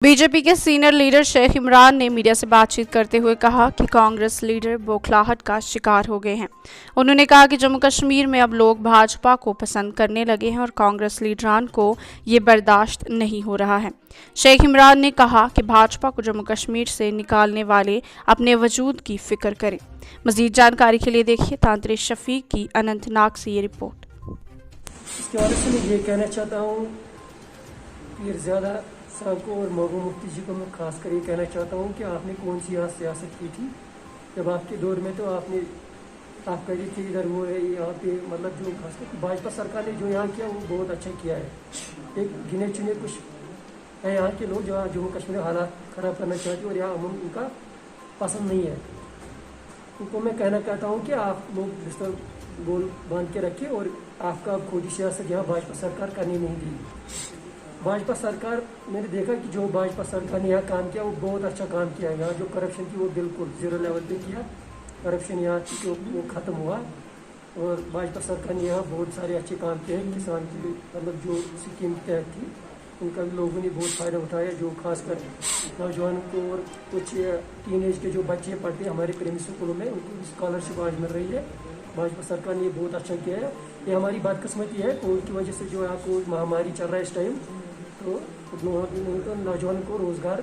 BJP के senior leader Sheikh Imran ने media से बातचीत करते हुए कहा कि कांग्रेस लीडर बौखलाहट का शिकार हो गए हैं। उन्होंने कहा कि जम्मू कश्मीर में अब लोग भाजपा को पसंद करने लगे हैं और कांग्रेस लीडरान को ये बर्दाश्त नहीं हो रहा है। शेख इमरान ने कहा कि भाजपा को जम्मू कश्मीर से निकालने वाले अपने वजूद की फिक्र करें। मजीद जानकारी के लिए देखिए तांत्रिक शफीक की अनंतनाग से ये रिपोर्ट। इसके बारे से मैं ये कहना चाहता हूँ पीरज़ादा साहब को और महबूब मुफ्ती जी को मैं खास कर ये कहना चाहता हूँ कि आपने कौन सी यहाँ सियासत की थी। जब आपके दौर में तो आप कह रही थी इधर वो है यहाँ पे, मतलब जो खास कर भाजपा सरकार ने जो यहाँ किया वो बहुत अच्छा किया है। एक गिने चुने कुछ है यहाँ के लोग जो जम्मू कश्मीर में हालात ख़राब करना चाहते हैं और यहाँ अमन उनका पसंद नहीं है। उनको मैं कहना चाहता हूँ कि आप लोग बिस्तर गोल बांध के रखिए और आपका खोजी सियासत यहाँ भाजपा सरकार करनी नहीं दी। भाजपा सरकार, मैंने देखा कि जो भाजपा सरकार ने यहाँ काम किया वो बहुत अच्छा काम किया। यहाँ जो करप्शन की वो बिल्कुल ज़ीरो लेवल पे किया। करप्शन यहाँ की वो ख़त्म हुआ और भाजपा सरकार ने यहाँ बहुत सारे अच्छे काम किए हैं। किसान की भी मतलब जो स्कीम तय थी उनका भी लोगों ने बहुत फ़ायदा उठाया, जो खासकर नौजवानों को और कुछ टीनेज के जो बच्चे पढ़ते हैं हमारे प्रेमी स्कूलों में उनको स्कॉलरशिप आज मिल रही है। भाजपा सरकार ने ये बहुत अच्छा किया है। ये हमारी बदकिस्मती है कोविड की वजह से जो यहाँ कोविड महामारी चल रहा है इस टाइम, तो नौजवानों को रोज़गार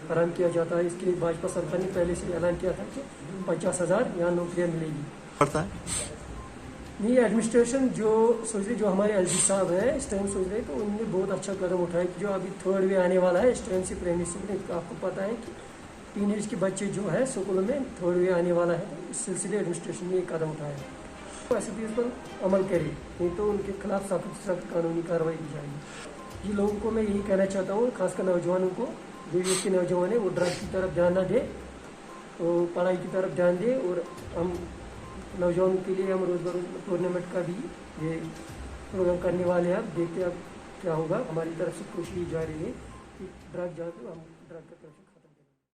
फराहम किया जाता है। इसके लिए भाजपा सरकार ने पहले से ऐलान किया था कि 50,000 यहाँ नौकरियाँ मिलेगी। पड़ता है नहीं, एडमिनिस्ट्रेशन जो सोच रही, जो हमारे एलजी साहब हैं इस टाइम सोच रहे, तो उन्होंने बहुत अच्छा कदम उठाया कि जो अभी थर्ड वे आने वाला है इस टाइम से प्राइमरी स्कूल में आपको पता है कि टीनेज के बच्चे जो है स्कूलों में थर्ड वे आने वाला है, तो इस सिलसिले एडमिनिस्ट्रेशन ने एक कदम उठाया है। तो ऐसे भी इस पर अमल करे, नहीं तो उनके खिलाफ सख्त से सख्त कानूनी कार्रवाई की जाएगी। ये लोगों को मैं यही कहना चाहता हूँ, खासकर नौजवानों को, जो यूथ के नौजवान हैं वो ड्रग्स की तरफ ध्यान ना दे, तो पढ़ाई की तरफ ध्यान दे। और हम नौजवानों के लिए हम रोज़ बरोज़ टूर्नामेंट का भी ये प्रोग्राम करने वाले हैं। अब देखते हैं अब क्या होगा। हमारी तरफ से कोशिश जा रही है कि ड्रग जहाँ हम ड्रग का तरफ